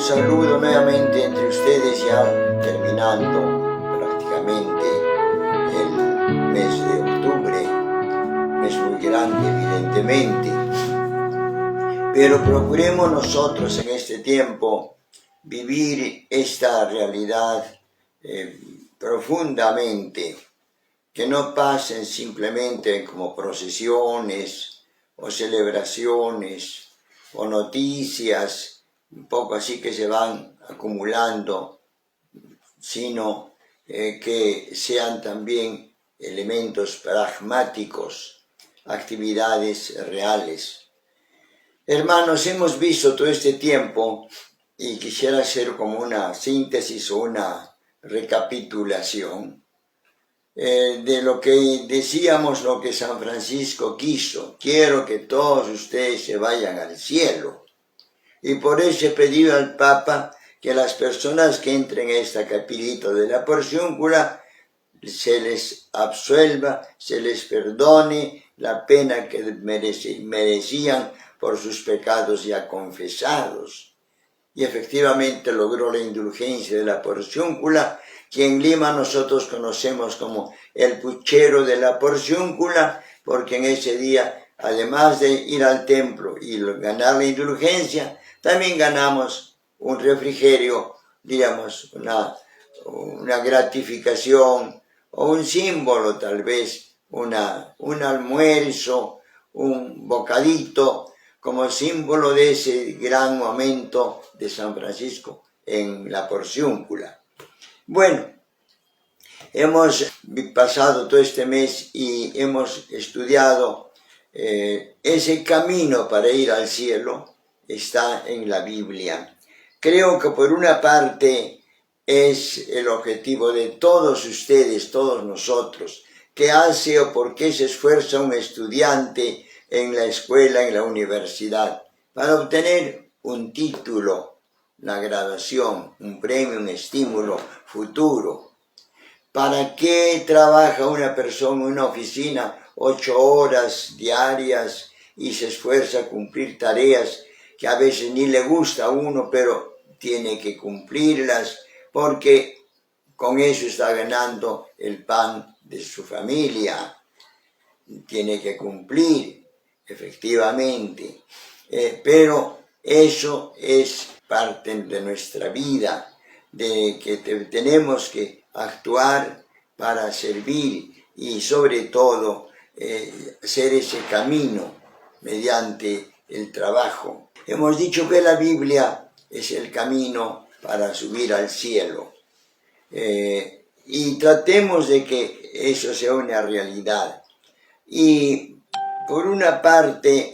saludo nuevamente entre ustedes, ya terminando prácticamente el mes de octubre, mes muy grande evidentemente, pero procuremos nosotros en este tiempo vivir esta realidad profundamente, que no pasen simplemente como procesiones o celebraciones o noticias, un poco así que se van acumulando, sino que sean también elementos pragmáticos, actividades reales. Hermanos, hemos visto todo este tiempo, y quisiera hacer como una síntesis o una recapitulación, de lo que decíamos, lo que San Francisco quiso. Quiero que todos ustedes se vayan al cielo. Y por eso he pedido al Papa que las personas que entren en esta capillita de la Porciúncula se les absuelva, se les perdone la pena que merecían por sus pecados ya confesados. Y efectivamente logró la indulgencia de la Porciúncula, que en Lima nosotros conocemos como el puchero de la Porciúncula, porque en ese día, además de ir al templo y ganar la indulgencia, también ganamos un refrigerio, digamos, una gratificación o un símbolo tal vez, un almuerzo, un bocadito, como símbolo de ese gran momento de San Francisco en la Porciúncula. Bueno, hemos pasado todo este mes y hemos estudiado ese camino para ir al cielo. Está en la Biblia. Creo que por una parte es el objetivo de todos ustedes, todos nosotros, qué hace o por qué se esfuerza un estudiante en la escuela, en la universidad, para obtener un título, la graduación, un premio, un estímulo futuro. ¿Para qué trabaja una persona en una oficina 8 horas diarias y se esfuerza a cumplir tareas que a veces ni le gusta a uno, pero tiene que cumplirlas porque con eso está ganando el pan de su familia? Tiene que cumplir, efectivamente, pero eso es parte de nuestra vida, de que tenemos que actuar para servir y sobre todo hacer ese camino mediante el trabajo. Hemos dicho que la Biblia es el camino para subir al cielo, y tratemos de que eso sea una realidad. Y por una parte,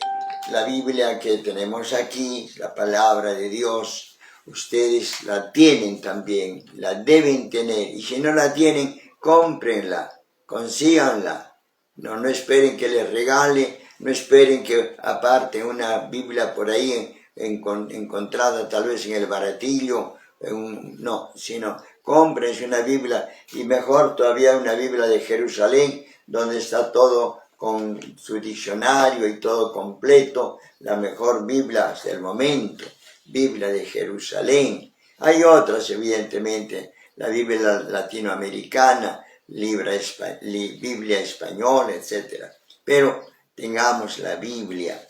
la Biblia que tenemos aquí, la palabra de Dios, ustedes la tienen también, la deben tener, y si no la tienen, cómprenla, consíganla. No esperen que les regale, no esperen que aparte una Biblia por ahí encontrada tal vez en el baratillo, no, sino cómprense una Biblia, y mejor todavía una Biblia de Jerusalén, donde está todo con su diccionario y todo completo, la mejor Biblia hasta el momento, Biblia de Jerusalén. Hay otras, evidentemente, la Biblia latinoamericana, Biblia española, etc. Pero tengamos la Biblia.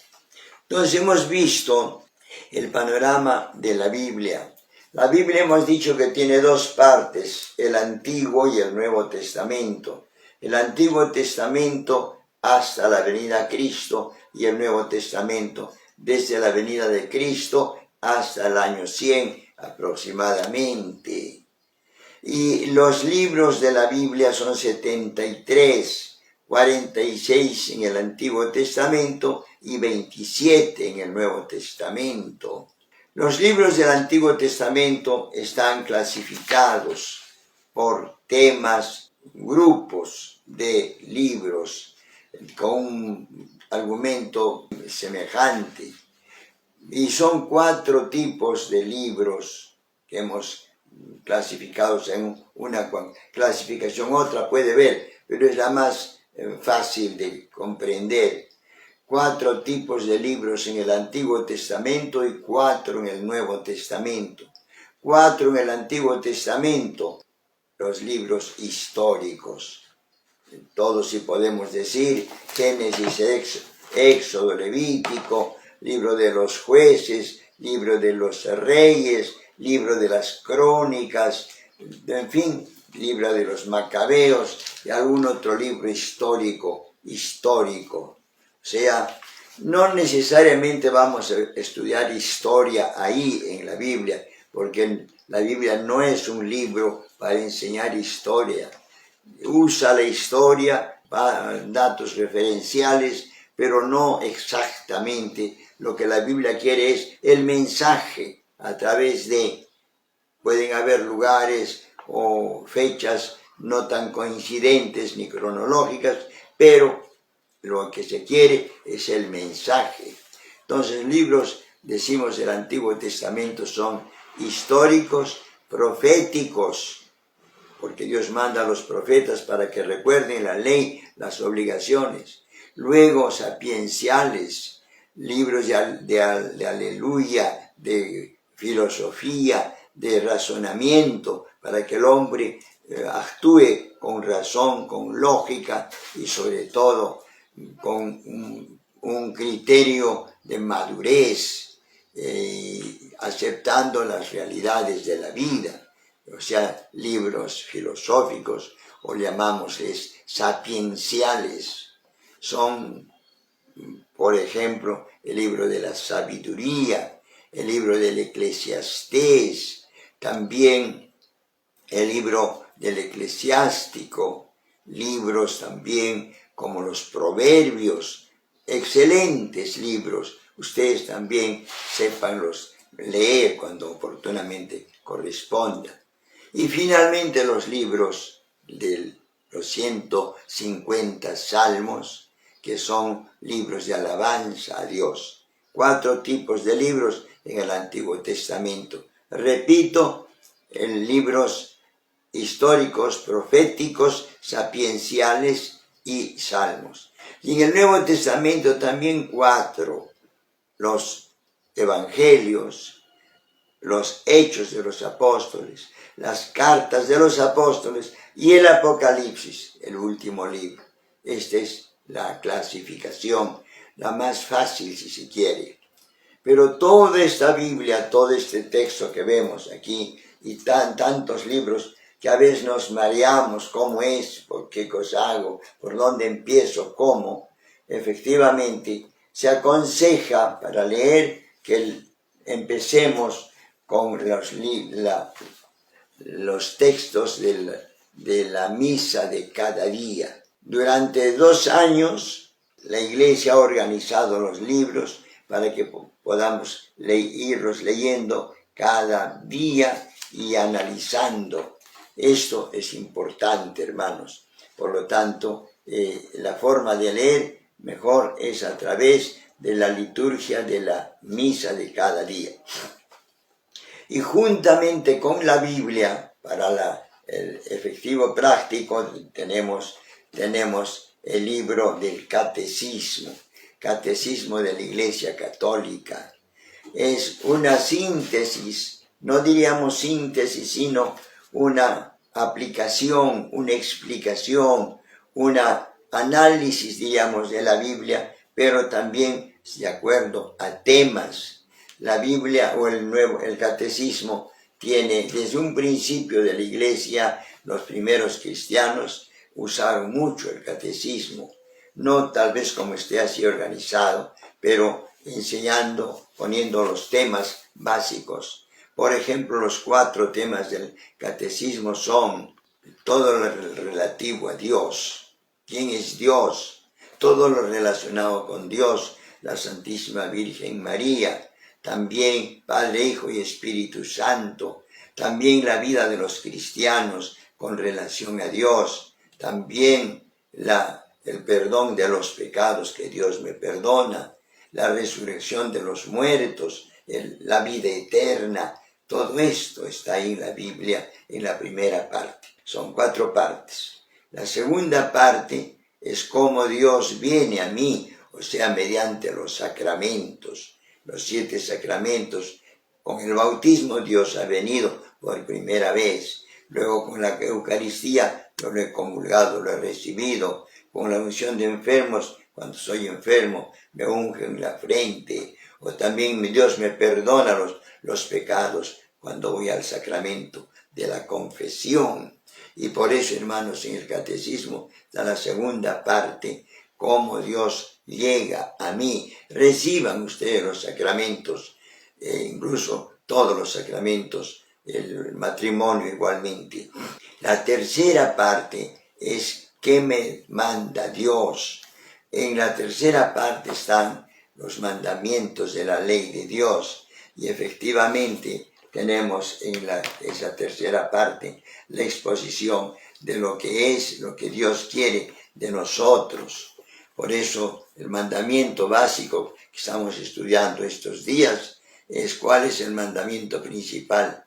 Entonces hemos visto el panorama de la Biblia. La Biblia hemos dicho que tiene dos partes, el Antiguo y el Nuevo Testamento. El Antiguo Testamento hasta la venida de Cristo y el Nuevo Testamento desde la venida de Cristo hasta el año 100 aproximadamente. Y los libros de la Biblia son 73, 46 en el Antiguo Testamento y 27 en el Nuevo Testamento. Los libros del Antiguo Testamento están clasificados por temas, grupos de libros con un argumento semejante. Y son 4 tipos de libros que hemos clasificados en una clasificación, otra puede ver, pero es la más fácil de comprender. 4 tipos de libros en el Antiguo Testamento y 4 en el Nuevo Testamento. 4 en el Antiguo Testamento, los libros históricos. Todos, si podemos decir, Génesis, Éxodo, Levítico, libro de los jueces, libro de los reyes, libro de las crónicas, en fin, libro de los macabeos y algún otro libro histórico. O sea, no necesariamente vamos a estudiar historia ahí en la Biblia, porque la Biblia no es un libro para enseñar historia. Usa la historia, datos referenciales, pero no exactamente. Lo que la Biblia quiere es el mensaje a través de, pueden haber lugares o fechas no tan coincidentes ni cronológicas, pero lo que se quiere es el mensaje. Entonces, libros, decimos, del Antiguo Testamento son históricos, proféticos, porque Dios manda a los profetas para que recuerden la ley, las obligaciones. Luego, sapienciales, libros de aleluya, de filosofía, de razonamiento, para que el hombre actúe con razón, con lógica y sobre todo con un criterio de madurez, aceptando las realidades de la vida. O sea, libros filosóficos, o llamámosles sapienciales. Son, por ejemplo, el libro de la sabiduría, el libro del Eclesiastés, también el libro del Eclesiástico, libros también como los Proverbios, excelentes libros. Ustedes también sépanlos leer cuando oportunamente corresponda. Y finalmente los libros de los 150 salmos, que son libros de alabanza a Dios. 4 tipos de libros en el Antiguo Testamento. Repito, en libros históricos, proféticos, sapienciales y salmos. Y en el Nuevo Testamento también 4, los evangelios, los hechos de los apóstoles, las cartas de los apóstoles y el Apocalipsis, el último libro. Esta es la clasificación, la más fácil si se quiere. Pero toda esta Biblia, todo este texto que vemos aquí y tantos libros que a veces nos mareamos, cómo es, por qué cosa hago, por dónde empiezo, cómo, efectivamente se aconseja para leer que empecemos con los textos de la misa de cada día. Durante 2 años la Iglesia ha organizado los libros para que podamos irlos leyendo cada día y analizando. Esto es importante, hermanos. Por lo tanto, la forma de leer mejor es a través de la liturgia de la misa de cada día. Y juntamente con la Biblia, para el efectivo práctico, tenemos el libro del Catecismo de la Iglesia Católica. Es una síntesis, no diríamos síntesis, sino una aplicación, una explicación, un análisis, diríamos, de la Biblia, pero también de acuerdo a temas. La Biblia o el Catecismo tiene desde un principio de la Iglesia, los primeros cristianos usaron mucho el Catecismo, no tal vez como esté así organizado, pero enseñando, poniendo los temas básicos. Por ejemplo, los 4 temas del Catecismo son todo lo relativo a Dios, quién es Dios, todo lo relacionado con Dios, la Santísima Virgen María, también Padre, Hijo y Espíritu Santo, también la vida de los cristianos con relación a Dios, también el perdón de los pecados que Dios me perdona, la resurrección de los muertos, la vida eterna. Todo esto está ahí en la Biblia, en la primera parte. Son 4 partes. La segunda parte es cómo Dios viene a mí, o sea, mediante los sacramentos, los 7 sacramentos. Con el bautismo Dios ha venido por primera vez, luego con la Eucaristía lo he comulgado, lo he recibido, con la unción de enfermos, cuando soy enfermo, me unge en la frente, o también Dios me perdona los pecados cuando voy al sacramento de la confesión. Y por eso, hermanos, en el catecismo está la segunda parte, cómo Dios llega a mí. Reciban ustedes los sacramentos, incluso todos los sacramentos, el matrimonio igualmente. La tercera parte es ¿qué me manda Dios? En la tercera parte están los mandamientos de la ley de Dios, y efectivamente tenemos en esa tercera parte la exposición de lo que es, lo que Dios quiere de nosotros. Por eso el mandamiento básico que estamos estudiando estos días es ¿cuál es el mandamiento principal?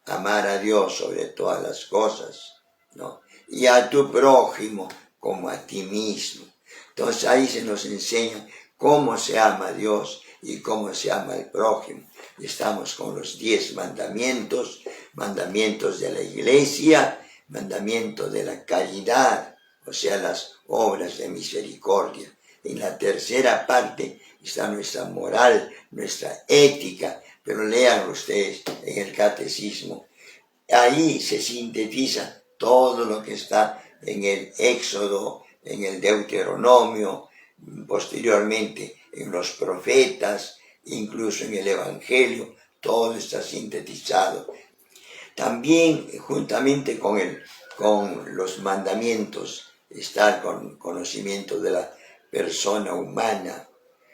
Amar a Dios sobre todas las cosas, ¿no? Y a tu prójimo como a ti mismo. Entonces ahí se nos enseña cómo se ama a Dios y cómo se ama al prójimo. Y estamos con los 10 mandamientos, mandamientos de la Iglesia, mandamiento de la caridad, o sea, las obras de misericordia. En la tercera parte está nuestra moral, nuestra ética, pero lean ustedes en el catecismo. Ahí se sintetiza todo lo que está en el Éxodo, en el Deuteronomio, posteriormente en los profetas, incluso en el Evangelio, todo está sintetizado. También, juntamente con los mandamientos, está el conocimiento de la persona humana.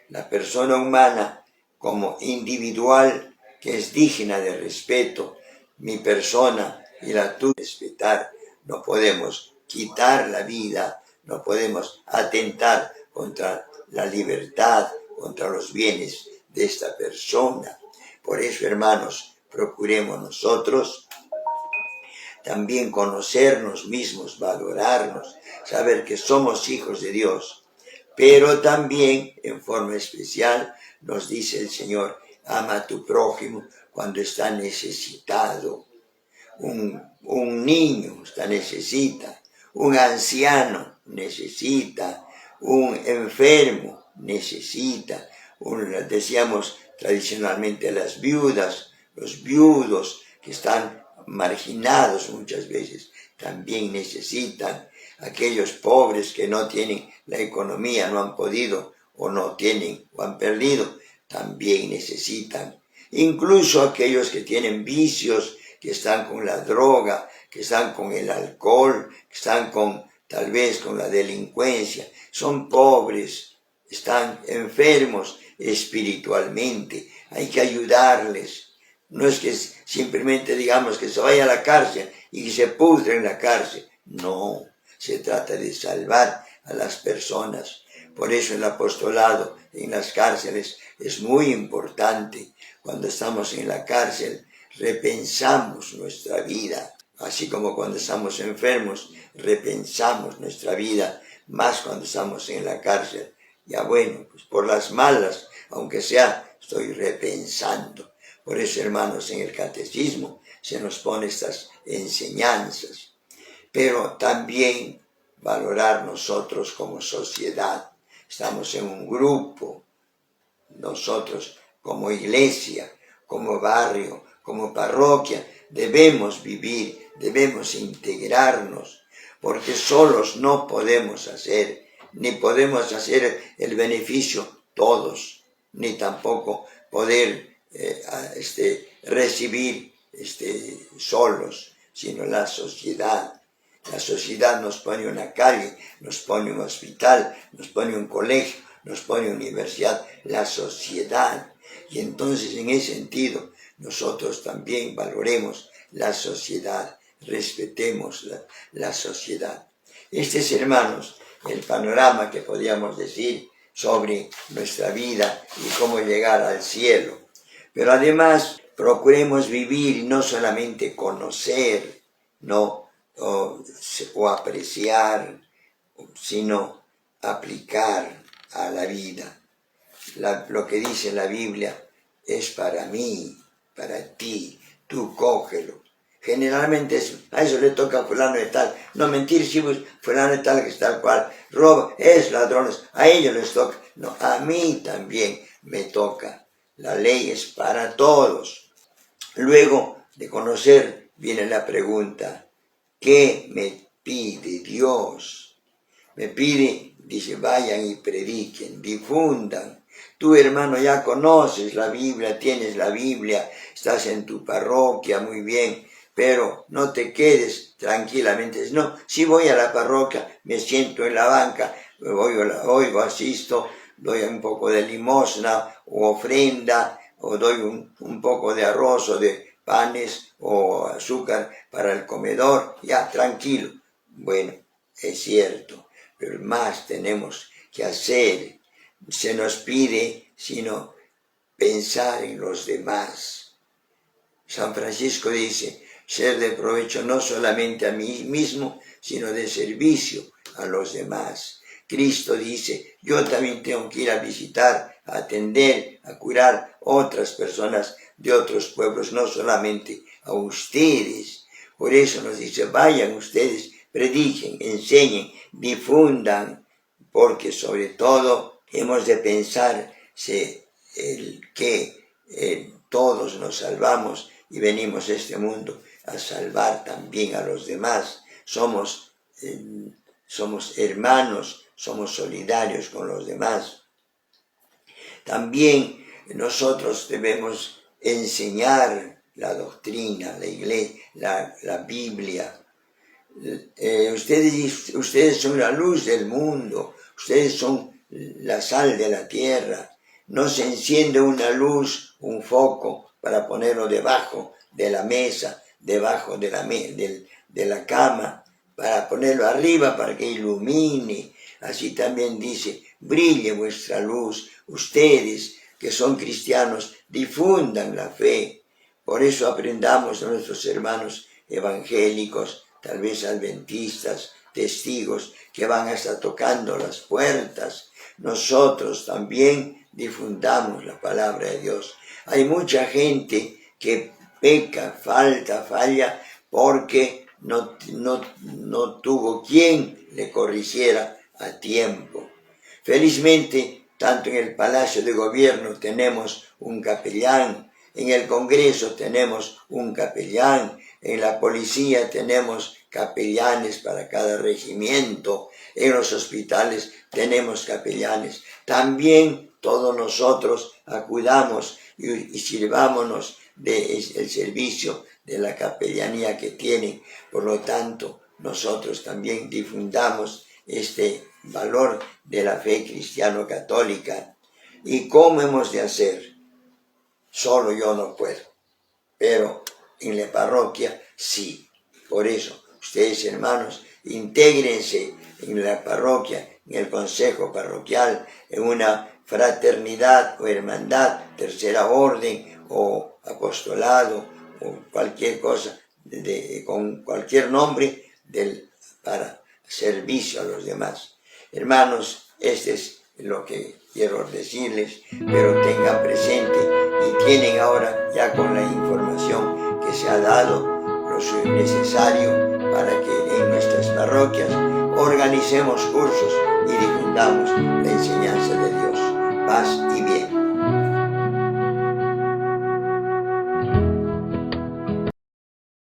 La persona humana como individual que es digna de respeto, mi persona y la tuya respetar. No podemos quitar la vida, no podemos atentar contra la libertad, contra los bienes de esta persona. Por eso, hermanos, procuremos nosotros también conocernos mismos, valorarnos, saber que somos hijos de Dios. Pero también, en forma especial, nos dice el Señor, ama a tu prójimo cuando está necesitado. Un niño necesita, un anciano necesita, un enfermo necesita, decíamos tradicionalmente las viudas, los viudos que están marginados muchas veces, también necesitan. Aquellos pobres que no tienen la economía, no han podido o no tienen o han perdido, también necesitan. Incluso aquellos que tienen vicios, que están con la droga, que están con el alcohol, que están tal vez con la delincuencia, son pobres, están enfermos espiritualmente, hay que ayudarles. No es que simplemente digamos que se vaya a la cárcel y que se pudre en la cárcel, no, se trata de salvar a las personas. Por eso el apostolado en las cárceles es muy importante. Cuando estamos en la cárcel, repensamos nuestra vida, así como cuando estamos enfermos, repensamos nuestra vida, más cuando estamos en la cárcel. Ya bueno, pues por las malas, aunque sea, estoy repensando. Por eso, hermanos, en el catecismo se nos pone estas enseñanzas. Pero también valorar nosotros como sociedad. Estamos en un grupo, nosotros como iglesia, como barrio, como parroquia, debemos vivir, debemos integrarnos, porque solos no podemos hacer, ni podemos hacer el beneficio todos, ni tampoco poder recibir solos, sino la sociedad. La sociedad nos pone una calle, nos pone un hospital, nos pone un colegio, nos pone universidad, la sociedad. Y entonces en ese sentido nosotros también valoremos la sociedad, respetemos la sociedad. Este es, hermanos, el panorama que podríamos decir sobre nuestra vida y cómo llegar al cielo. Pero además procuremos vivir y no solamente conocer, no o apreciar, sino aplicar a la vida. Lo que dice la Biblia es para mí, para ti, tú cógelo. Generalmente a eso le toca a fulano de tal. No mentir, si fulano de tal que es tal cual. Roba, es ladrones, a ellos les toca. No, a mí también me toca. La ley es para todos. Luego de conocer viene la pregunta, ¿qué me pide Dios? Me pide, dice, vayan y prediquen, difundan. Tú, hermano, ya conoces la Biblia, tienes la Biblia, estás en tu parroquia, muy bien, pero no te quedes tranquilamente. No, si voy a la parroquia, me siento en la banca, oigo, asisto, doy un poco de limosna o ofrenda, o doy un poco de arroz o de panes o azúcar para el comedor, ya, tranquilo. Bueno, es cierto, pero más tenemos que hacer. Se nos pide, sino pensar en los demás. San Francisco dice, ser de provecho no solamente a mí mismo, sino de servicio a los demás. Cristo dice, yo también tengo que ir a visitar, a atender, a curar otras personas de otros pueblos, no solamente a ustedes. Por eso nos dice, vayan ustedes, prediquen, enseñen, difundan, porque sobre todo hemos de pensar que todos nos salvamos y venimos a este mundo a salvar también a los demás. Somos hermanos, somos solidarios con los demás. También nosotros debemos enseñar la doctrina, la iglesia, la Biblia. Ustedes son la luz del mundo, ustedes son la sal de la tierra. No se enciende una luz, un foco, para ponerlo debajo de la mesa, debajo de la cama, para ponerlo arriba para que ilumine. Así también dice, brille vuestra luz. Ustedes que son cristianos, difundan la fe. Por eso aprendamos de nuestros hermanos evangélicos, tal vez adventistas, testigos, que van hasta tocando las puertas. Nosotros también difundamos la palabra de Dios. Hay mucha gente que peca, falla, porque no tuvo quien le corrigiera a tiempo. Felizmente, tanto en el Palacio de Gobierno tenemos un capellán, en el Congreso tenemos un capellán, en la policía tenemos capellanes para cada regimiento, en los hospitales tenemos capellanes. También todos nosotros acudamos y sirvámonos del servicio de la capellanía que tienen. Por lo tanto, nosotros también difundamos este valor de la fe cristiano-católica. ¿Y cómo hemos de hacer? Solo yo no puedo, pero en la parroquia sí. Por eso, ustedes, hermanos, intégrense en la parroquia, en el consejo parroquial, en una fraternidad o hermandad, tercera orden o apostolado o cualquier cosa, con cualquier nombre para servicio a los demás. Hermanos, este es lo que quiero decirles, pero tengan presente y tienen ahora ya con la información que se ha dado lo necesario para que en nuestras parroquias organicemos cursos y difundamos la enseñanza de Dios.